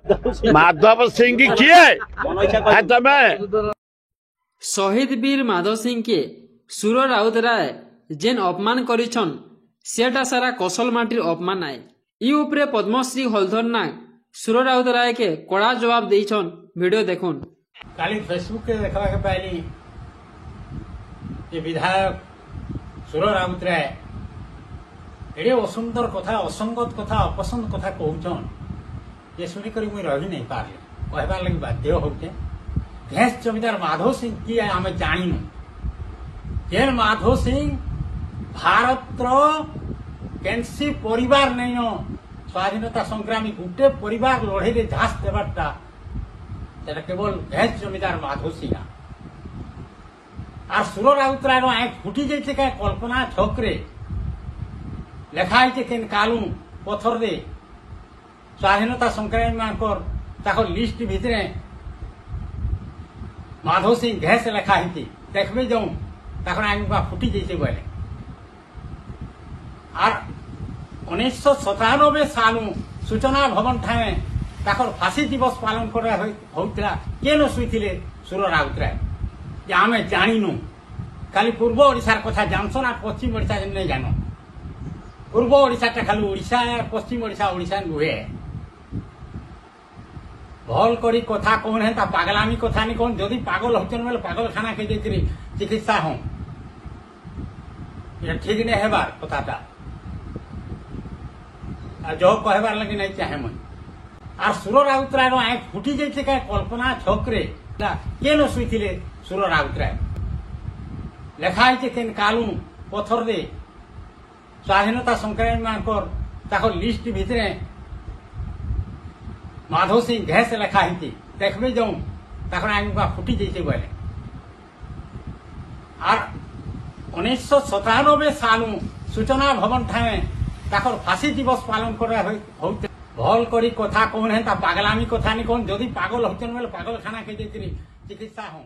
माधव सिंह की किए है तमें शहीद वीर माधव सिंह के सुर राउत राय जेन अपमान करिछन सेटा सारा कौशल माटिर अपमान आए इ उपरे पद्मश्री हलधर नाग सुर राउत राय के कड़ा जवाब देछन। वीडियो देखुन। काली फेसबुक के देखा के पहली ये विधायक सुर राउत राय एडे असुंदर कथा असंगत कथा अपसंद कथा कहउछन ये सुनिक मुझे रही नहीं पारे कहबार लगे बाध्य होते भेष जमीदार माधव सिंह किए आम जाणीनु जेन माधव सिंह भारत केनसी परिवार नहीं स्वाधीनता संग्रामी गोटे परिवार लड़े झास देवारटा केवल भेष जमीदार माधव सिंह और सुर राउत राय आँख फुटी जाइए क्या कल्पना छक्रे लेखाई केन कालू पथर दे स्वाधीनता संग्रामी मानकर लिस्ट भितर माधव सिंह घेस लेखाई देखबे जाऊँ आंगुआ फुटी जाइए बोले और 1997 साल सूचना भवन ठाणे फांसी दिवस पालन होता केन शुईले सुर राउत राय जे आम जाणीनु खाली पूर्व ओडिशार कथा जानसन और पश्चिम ओडिशा नहीं जान पूर्व ओडिशाटा खाली ओडिशा पश्चिम ओडिशा ओडिशा नुहे भल करी कथा कहने पागलामी कथा नहीं कहन जदि पागल होचन बोले पागल खाना के चिकित्सा हों ठीक नहीं हेबार कथाटा जो कहबार लगे नहीं चाहे मन और सुर राउत राय आँख फुटी जाइए क्या कल्पना छक्रे केन शुईले सुर राउत राय लेखाई केन कालू पथर दे स्वाधीनता संग्रामी मानकर लिस्ट भितर माधव सिंह घेस लेखाई देखबे जाऊँ आंगुआ फुटी जाइए बोले और 1997 साल सूचना भवन ठाणे फांसी दिवस पालन होते भल करी कथा कहने पागलामी कथा नहीं कहन जदि पागल होचन बोले पागल खाना के चिकित्सा हों।